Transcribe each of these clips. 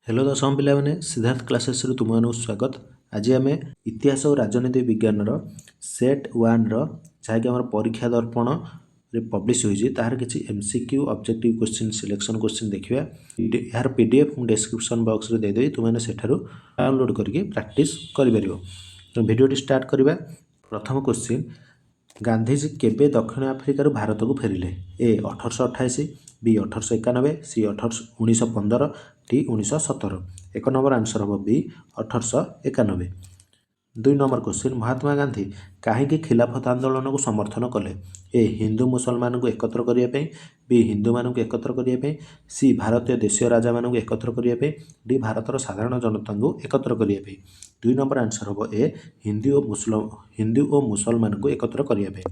Hello दशम पाने Siddharth classes तुम स्वागत। आज आम इतिहास और राजनीति विज्ञान सेट 1 जहाँकि आम परीक्षा दर्पण रे पब्लिश होती तार किसी MCQ objective question selection question देखा यार पीडीएफ डिस्क्रिप्शन बॉक्स रे देदेवी तुमने सेठारु डाउनलोड करके प्रैक्टिस करिपार। तो वीडियो स्टार्ट करवा। प्रथम क्वेश्चन, गांधीजी केबे दक्षिण आफ्रिकार भारत को फेरिले? ए 1828, बी 1891, सी 1915, डी 1917। एक नंबर आंसर हम B 1891। 2 number question, Mahatma Gandhi कहीं खिलाफत आंदोलन को समर्थन कले? ए हिंदू मुसलमान को एकत्र करने, बी हिंदू मानू एकत्र करने, सी भारतीय देशीय राजा मानू एकत्र करने, डी भारतर साधारण जनता को एकत्र करने। 2 नंबर आंसर हम ए हिंदू और मुसलमान को एकत्र करने।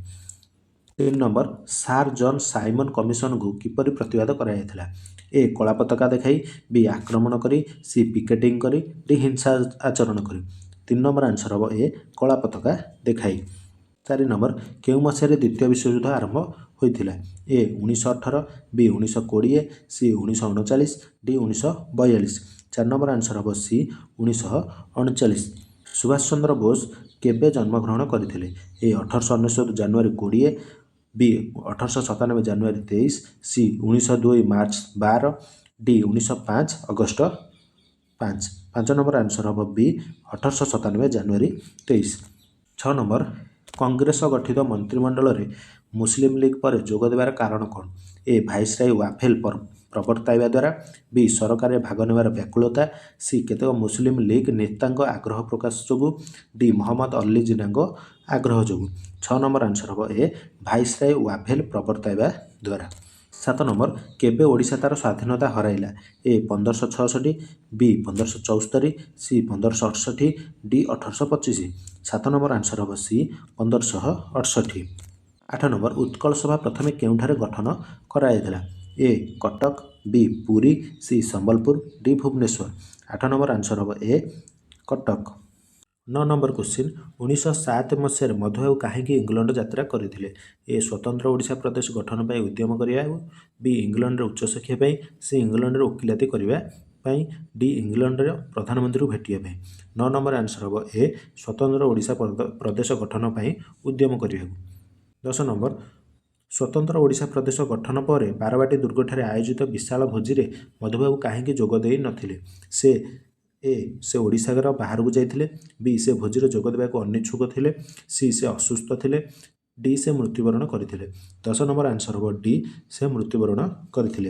3 नंबर, सार जॉन साइमन कमिशन को किपरि प्रतिवाद कराଯାଇଥିଲା? ए कला पताका देखाई, बी आक्रमण करी, सी पिकेटिंग करी, डी हिंसा आचरण करी। 3 नंबर आंसर हम ए कला पताका देखाई। 4 नंबर, केउं मसीह द्वितीय विश्वयुद्ध आरंभ होइथिला? ए 1918, बी 1920, सी 1939, डी 1942। 4 नंबर आंसर हम सी 1939। सुभाष चंद्र बोस केबे जन्मग्रहण करथिले? ए 1899 जनवरी 20, बी 1897 जनवरी 23, सी 1902 मार्च 12, डी 1905 अगस्त 5। 5 नंबर आंसर हम बी 1897 जनवरी 23। 6 नंबर, कांग्रेस गठित मंत्रिमंडल रे मुस्लिम लीग पर जोग देवार कारण कौन? ए भाइसराय वाफेल प्रवर्ताइबा द्वारा, बी सरकार भाग नेबार व्याकुलता, सी केतेक मुस्लिम लीग नेता आग्रह प्रकाश जोगु, डी मोहम्मद अली जिना आग्रह जोगु। 6 नंबर आंसर हम ए भाइसराय वाफेल प्रवर्ताइबा द्वारा। 7 नंबर, केबे ओडिशा तार स्वाधीनता हराइला? ए 1566, बी 1574, सी 1568, डी 1825। 7 नंबर आंसर हम सी 1568। 8 नंबर, उत्कल सभा प्रथमे केउठारे गठन कराଯାଇଥିଲା? A Cuttack, B Puri, C Sambalpur, D Bhubaneswar. 8 number answer हम ए कटक। 9 नंबर क्वेश्चन, 1907 मसीह मधुबाबू कहीं इंग्लैंड यात्रा करते? ए स्वतंत्र ओडिशा प्रदेश गठन पर उद्यम करने, बी इंग्लैंड उच्च शिक्षा, सी इंग्लैंड वकिलाती करने, डी इंग्लैंड प्रधानमंत्री भेटिया। 9 नंबर आंसर हम ए स्वतंत्र ओडिशा प्रदेश गठन पर उद्यम करने। 10 नंबर, स्वतंत्र ओडिशा प्रदेश गठन पर बारवाटी दुर्गठारे आयोजित विशाल भोजी रे मधुबाबू कहीं जोगदे नथिले? से ओडिशार बाहर को जाइथिले, बी से भोजी रे जोग देबाको अनिच्छुक थिले, सी से असुस्थ थिले, डी से मृत्युवरण करथिले। 10 नंबर आंसर हो डी से मृत्युवरण करथिले।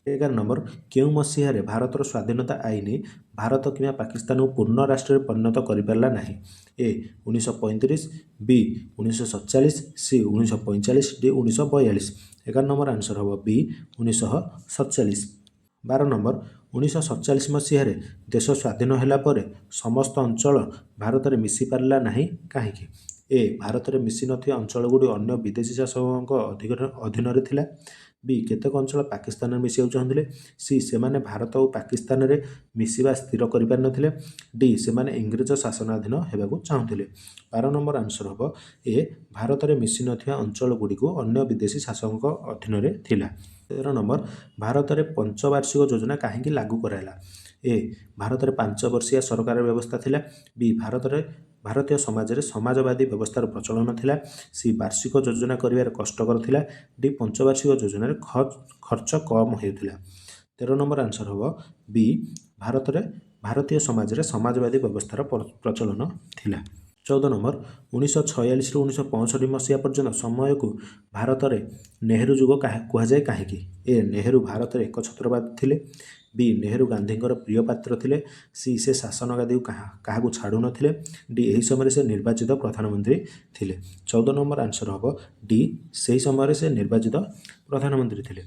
11 नंबर, केउं मसीह भारतर स्वाधीनता आईन भारत कि पाकिस्तान को पूर्ण राष्ट्र परिणत करिपारला नाही? ए 1935, बी 1947, सी 1945, डी 1942। 11 नंबर आंसर हम बी 1947। 12 नंबर, 1947 मसीह देश स्वाधीन होला परे समस्त अंचल भारत में मिसी पारला नाही काहेकि? ए भारत में मिसी नथिया अंचल गुडी अन्य विदेशी शासकों अधीन रे थिला, बी केतेक अंचल पाकिस्तान में मिसिବାକୁ चाहुଥିଲେ, सी सेमाने भारत और पाकिस्तान रे मिसिबा स्थिर करि पार नथिले, डी सेमाने इंग्रेज शासनाधीन हेबाकू चाहुଥିଲେ। 12 नंबर आंसर हम ए भारत में मिसी नथिया अंचल गुडी को अन्य विदेशी शासकों अधीन रे थिला। 13 नंबर, भारत में पंचवार्षिक योजना कहीं लागू कराला? ए भारत में 5 वर्षिया सरकार व्यवस्था थिला, बी भारतीय समाज रे समाजवादी व्यवस्थार प्रचलन थिला, सी वार्षिक योजना करिवार कष्टकर थिला, डी पंचवार्षिक योजना खर्च कम होइथिला। 13 नंबर आंसर हम बी भारतीय समाज रे समाजवादी व्यवस्थार प्रचलन थिला। 14 नंबर, 1946 रु 1965 मसीहा पर्यंत समय को भारत में नेहरू जुग कहुए कहीं? ए नेहरू भारत में एकछत्रवाद थिले, बी नेहरू गांधी प्रिय पात्र थिले, सी से शासन गादी क्या छाड़ू नथिले, डी यही समय से निर्वाचित प्रधानमंत्री थिले। 14 नंबर आंसर हम डी से समय से निर्वाचित प्रधानमंत्री थिले।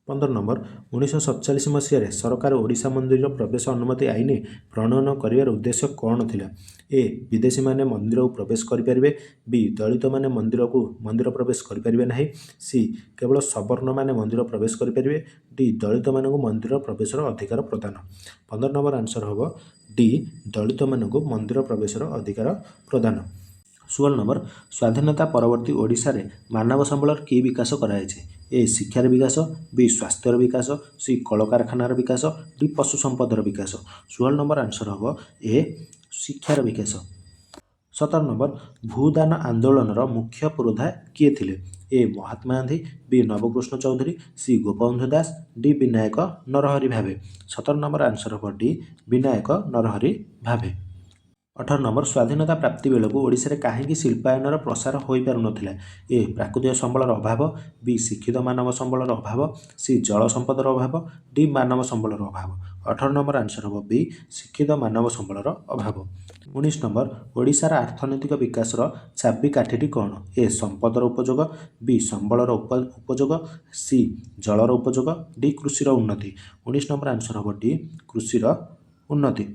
15 नंबर, 1947 मसीह सरकार ओडिशा मंदिर प्रवेश अनुमति आईन प्रणयन कर उद्देश्य कौन थिला? ए विदेशी माने मंदिर को प्रवेश करें, बी दलित माने मंदिर प्रवेश करें ना, सी केवल सवर्ण माने मंदिर प्रवेश करें, डी दलित मानक मंदिर प्रवेश अधिकार प्रदान। 15 नंबर आंसर हम डी दलित मानक मंदिर प्रवेश अधिकार प्रदान। 16 नंबर, स्वाधीनता परवर्ती ओडिशा रे मानव संबल की विकास कराଯାଇଛି? ए शिक्षार विकास, बी स्वास्थ्यर विकास, सी कलकारखानार विकास, डी पशु संपदर विकास। 16 नंबर आंसर हम ए शिक्षार विकास। 17 नंबर भूदान आंदोलनर मुख्य पुरोधा किए थिले? ए महात्मा गांधी, बी नवकृष्ण चौधरी, सी गोपबंधु दास, डी विनायक नरहरि भावे। 17 नंबर आंसर हम डी विनायक नरहरि भावे। 18 नंबर स्वाधीनता प्राप्ति बेलू ओडिशा कहीं शिल्पायनर प्रसार हो पार नाला? ए प्राकृतिक संबलर अभाव, बी शिक्षित मानव संबलर अभाव, सी जल संपदर अभाव, डी मानव संबलर अभाव। 18 नंबर आंसर हम बी शिक्षित मानव संबलर अभाव। 19 नंबर ओडिशार अर्थनैतिक विकास चाबिकाठी कौन? ए संपदर उपयोग, बी संबलर उपयोग, सी जलर उपयोग, डी कृषिर उन्नति। 19 नंबर आंसर हम डी कृषिर उन्नति।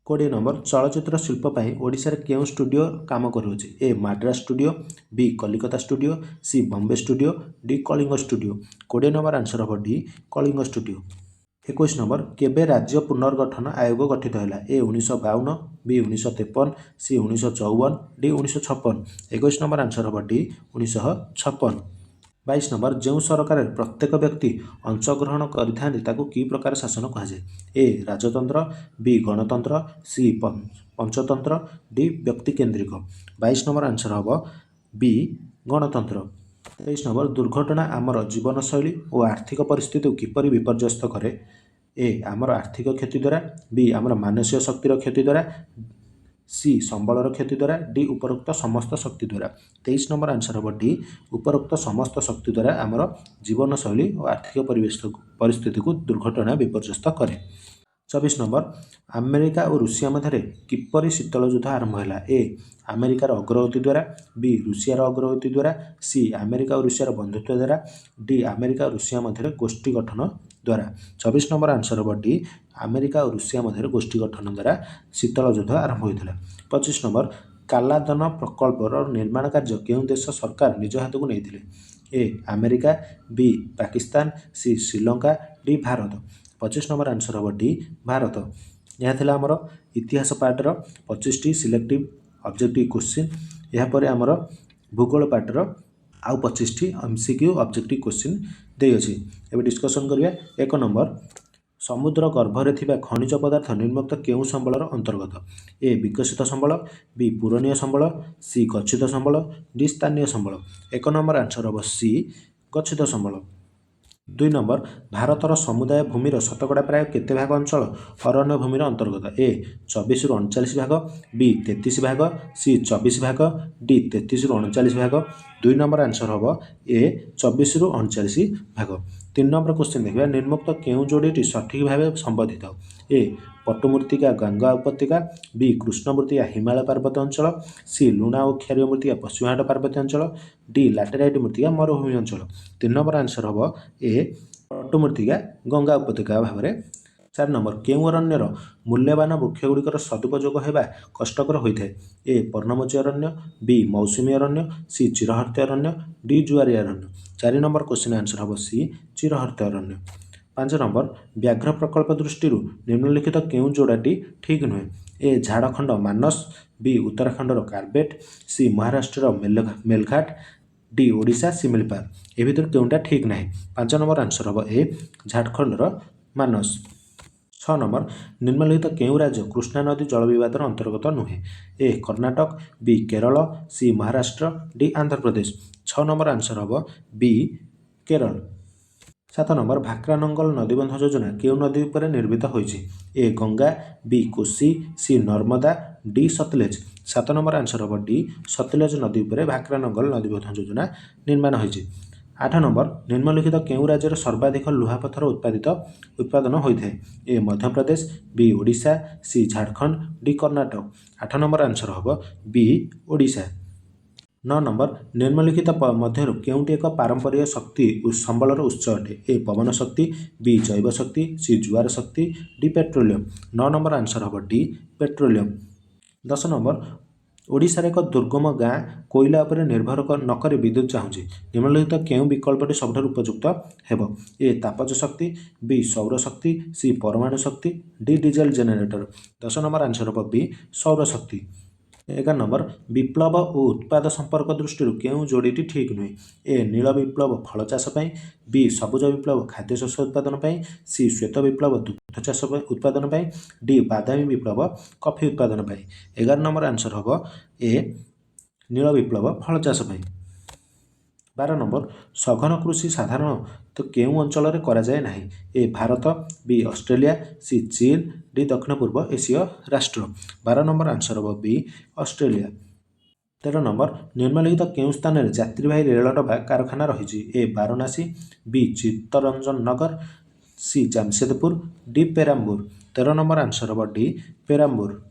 20 नंबर चलचित्र शिल्प ओडिशा केउं स्टूडियो काम करुछि? A Madras studio, B Calcutta studio, C Bombay studio, D Kalinga studio. 20 number answer हम डी कलिंग स्टूडियो। 21 नंबर केबे राज्य पुनर्गठन आयोग गठित है? A 1952, B 1953, C 1954, D 1956। 21 number answer हम डी 1956। 22 नंबर जो सरकार प्रत्येक व्यक्ति अंशग्रहण करि कि प्रकार शासन कहुए? ए राजतंत्र, बी गणतंत्र, सी पंचतंत्र, डी व्यक्ति केन्द्रिक। 22 नंबर आंसर हम बी गणतंत्र। 23 नंबर दुर्घटना आमर जीवनशैली और आर्थिक परिस्थिति किपरि विपर्यस्त करे? ए आमर आर्थिक क्षति द्वारा, बी आमर मानसिक शक्तिर क्षति द्वारा, सी संबलर क्षति द्वारा, डी उपरोक्त समस्त शक्ति द्वारा। 23 नंबर आंसर हम डी उपरोक्त समस्त शक्ति द्वारा आमर जीवनशैली और आर्थिक परिस्थिति को दुर्घटना विपर्यस्त करे। 24 नंबर अमेरिका और रूसिया मध्य किपरि शीतल युद्ध आरंभ है? ए अमेरिकार अग्रगति द्वारा, बी रूसियार अग्रगति द्वारा, सी अमेरिका और रूसियार बंधुत्व द्वारा, डी अमेरिका और रूसिया मध्य गोष्ठी गठन द्वारा। 24 नंबर आंसर हम डी अमेरिका और रूसिया मध्य गोष्ठी गठन द्वारा शीतल युद्ध आरंभ होता है। 25 नंबर कालादन प्रकल्पर निर्माण कार्य केउं देश सरकार निज हाथ को नहीं? A America, B Pakistan, C Sri Lanka, D Bharat. 25 number answer हम डी भारत। यह आमर इतिहास पार्टर 25टी सिलेक्टिव ऑब्जेक्टिव क्वेश्चन। यापर आमर भूगोल पार्टर आउ 25टी एमसीक्यू ऑब्जेक्टिव क्वेश्चन दे अछि। एबे डिस्कशन करिया। 1 नंबर समुद्र गर्भरे थिबा खनिज पदार्थ निम्नोक्त केउं संबलर अंतर्गत? ए विकसित संबल, बी पूरणीय संबल, सी गच्छित संबल, डी स्थानीय संबल। 1 नंबर आंसर हम सी गच्छित संबल। 2 नंबर भारतर समुदाय भूमिर शतकड़ा प्राय केते भाग अंचल अरण्य भूमिर अंतर्गत? ए 24 रु 39 भाग, बी 33 भाग, सी 24 भाग, डी 33 रु 39 भाग। 2 नंबर आंसर हम ए 24 रु 39 भाग। 3 नंबर क्वेश्चन देखिए निम्नोक्त केउं जोड़ीटी सठिक भाव संबंधित? ए पट्टुमृत्तिका गंगा उपत्यका, बी कृष्ण मृत्तिका हिमालय पार्वत्य अंचल, सी लुणा और क्षारीय मृत्तिका पश्चिम घाट पार्वत्य अंचल, डी लैटेराइट मृत्तिका मरुभूमि अंचल। 3 नंबर आंसर हम ए पट्टुमृत्तिका गंगा उपत्यका भाव में। 4 नंबर केउं अरण्यर मूल्यवान वृक्षगुड़िकर सदुपयोग होगा कष्टकर होता है? ए पर्णमोची अरण्य, बी मौसुमी अरण्य, सी चिरहर्त्य अरण्य, डी जुआरी अरण्य। 4 नंबर क्वेश्चन आंसर हम सी चिरहर्त्य अरण्य। 5 नंबर व्याघ्र प्रकल्प दृष्टि निम्नलिखित केउं जोड़ाटी ठीक नुहे? ए झारखंड मानस, बी उत्तराखंडर कार्बेट, सी महाराष्ट्र मेलघाट, डी ओडिशा सिमिलपाल। ए भितर केउंटा ठीक ना? 5 नंबर आंसर हम ए झारखंडर मानस। 6 नंबर निम्नलिखित केउं राज्य कृष्णा नदी जल विवादर अंतर्गत नुहे? ए कर्णाटक, बी केरल, सी Maharashtra, D Andhra Pradesh. 6 number answer हम बी केरल। 7 नंबर भाक्रानंगल नदीबंध योजना केउं नदी पर निर्मित होइछि? ए गंगा, बी कोसी, सी नर्मदा, डी सतलेज। 7 नंबर आंसर हम डी सतलेज नदी पर भाक्रानंगल नदीबंध योजना निर्माण होइछि। 8 नंबर निम्नलिखित केउं राज्यर सर्वाधिक लुहापथर उत्पादन होता है? A Madhya Pradesh, B Odisha, C Jharkhand, D Karnataka. 8 number answer हम बी ओडिशा। 9 नंबर निम्नलिखित मध्यरु केउंटी एक पारंपरिक शक्ति संबलर उत्स अटे? ए पवन शक्ति, बी जैव शक्ति, सी जुआर शक्ति, डी पेट्रोलियम। 9 नंबर आंसर हम डी पेट्रोलियम। 10 नंबर ओडिशार एक दुर्गम गाँ कोईला उपर निर्भर नक विद्युत चाहूँगी निम्नलिखित केउं विकल्पटी सबठार उपयुक्त हेब? ए तापज शक्ति, बी सौर शक्ति, सी परमाणु शक्ति, D diesel generator. 10 number answer हम बी सौर शक्ति। 11 नंबर विप्लव और उत्पाद संपर्क दृष्टि केउं जोड़ीटी ठीक नुहे। ए नील विप्लव फल चाष पाई, बी सबुज विप्लव खाद्य शस्य उत्पादन पाई, सी श्वेत विप्लव दुग्ध चाष उत्पादन पाई, डी बादामी विप्लव कॉफी उत्पादन पाई। 11 नंबर आंसर हम ए नील विप्लव फल चाष पाई। 12 नंबर सघन कृषि साधारणतः केउं अंचल करा जाए नाही। A Bharat, B Australia, C चीन, डी दक्षिण पूर्व एसीय राष्ट्र। 12 नंबर आंसर हम बी ऑस्ट्रेलिया। 13 नंबर निम्नलिखित केउं स्थान में यात्रीवाही रेल डबा कारखाना रही। A Varanasi, B Chittaranjan Nagar, C Jamshedpur, D Perambur. 13 number answer हम डी पेराम्बूर।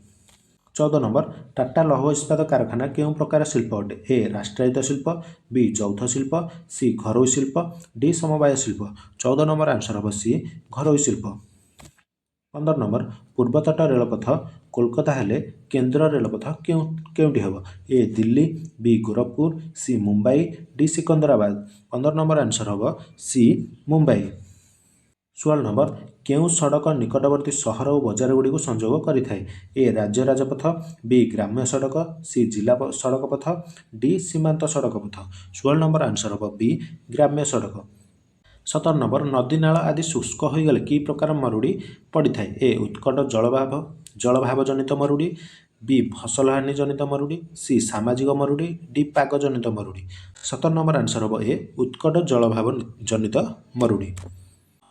14 नंबर टाटा लौह इस्पात कारखाना केउं प्रकार शिल्प अटे। ए राष्ट्रायत्त शिल्प, बी यौथ शिल्प, सी घरोई शिल्प, डी समवाय शिल्प। 14 नंबर आंसर हम सी घरोई शिल्प। 15 नंबर पूर्वतट रेलपथ कोलकाता हेले केन्द्र रेलपथ केउंटी हेब। A Delhi, B Gorakhpur, C Mumbai, D Secunderabad. 15 number answer हम सी मुंबई। 16 नंबर केउं सड़क निकटवर्ती सहर और बजार गुड़ी को संजोग करिथाए। ए राज्य राजपथ, बी ग्राम्य सड़क, सी जिला सड़क पथ, डी सीमांत सड़क पथ। 16 नंबर आंसर हम बी ग्राम्य सड़क। 17 नंबर नदी नाल आदि शुष्क हो गले कि प्रकार मरुड़ी पड़ी थाए। ए उत्कट जलभाव जनित मरुड़ी, बी फसल हानि जनित मरुड़ी, सी सामाजिक मरुड़ी, डी पाग जनित मरुड़ी। 17 नंबर आंसर हम ए उत्कट जलभाव जनित मरुड़ी।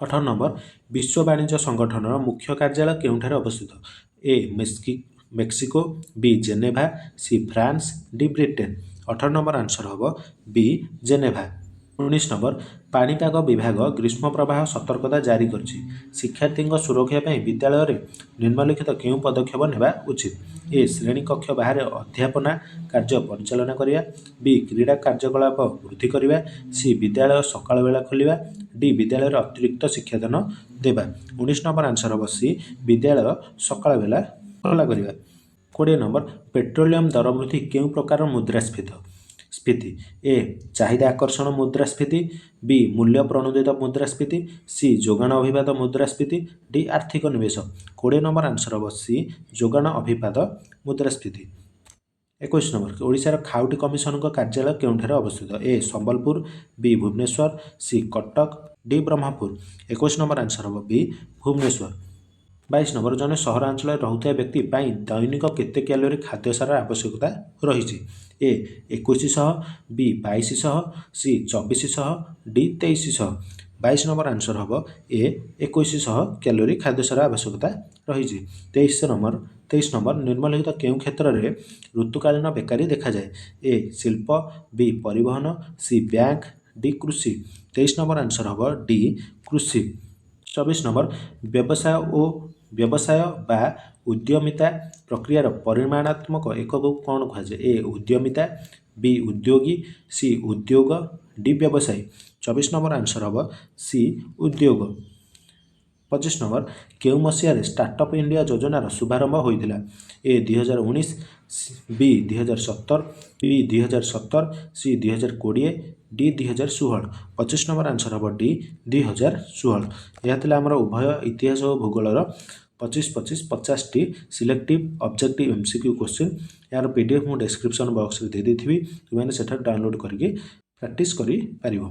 18 नंबर विश्व वाणिज्य संगठन मुख्य कार्यालय केउंठारे अवस्थित। A Mexico, B Geneva, C France, D Britain. 18 number answer हम बी जेनेभा। 19 नंबर पाणीपाग विभाग ग्रीष्म प्रवाह सतर्कता जारी करछि। शिक्षार्थी सुरक्षा पाई विद्यालय रे निम्नलिखित केउं पदक्षेप नेबा उचित। ए श्रेणी कक्ष बाहर अध्यापना कार्य परिचालना करिया, बी क्रीड़ा कार्यकलाप वृद्धि करिया, सी विद्यालय सकाळ बेला खोलिया, डी विद्यालय अतिरिक्त शिक्षादान देबा। 19 नंबर आंसर हम सी विद्यालय सकाळ बेला खोला करिया। 20 नंबर पेट्रोलियम दर वृद्धि केउं प्रकार मुद्रास्फीति। ए चाहिदा आकर्षण मुद्रास्फीति, बी मूल्य प्रणोदित मुद्रास्फीति, सी जोगान अभिपात मुद्रास्फीति, डी आर्थिक निवेश। 20 नंबर आंसर हम सी जोगान अभिपात मुद्रास्फीति। 21 नंबर ओडिशार खाउटी कमिशन कार्यालय केउंठारे अवस्थित। A Sambalpur, B Bhubaneswar, C Cuttack, D Brahmapur. 21 number answer हम बी भुवनेश्वर। 22 नंबर जने सहरांचल रहुଥିବା व्यक्ति पाई दैनिक केते कैलोरी खाद्य सार आवश्यकता रही। ए 2100, बी 2200, सी 2400, डी 2300। 22 नंबर आंसर हम ए 2100 कैलोरी खाद्य सार आवश्यकता रही। 23 नंबर निम्नलिखित केउं क्षेत्र में ऋतुकालीन बेकारी देखा जाए। ए शिल्प, बी परिवहन, सी बैंक, डी कृषि। 23 नंबर आंसर हम डी कृषि। 24 नंबर व्यवसाय बा उद्यमिता प्रक्रियार परिमाणात्मक एकक कौन कहुए। ए उद्यमिता, बी उद्योगी, सी उद्योग, डी व्यवसायी। 24 नंबर आंसर हम सी उद्योग। 25 नंबर केउं मसीह स्टार्टअप इंडिया योजनार शुभारंभ होइतिला। ए 2019, बी 2017, बी 2017, सी 2020, डी 2016। 25 नंबर आंसर हम डी 2016। यह थिला हमर उभय इतिहास और भूगोलर 25-25 50टी सिलेक्टिव ऑब्जेक्टिव एमसीक्यू क्वेश्चन। यार पीडीएफ मु डिस्क्रिप्शन बॉक्स रे दे देथिबि, तुमने सेठा डाउनलोड करके प्रैक्टिस करि पारिबो।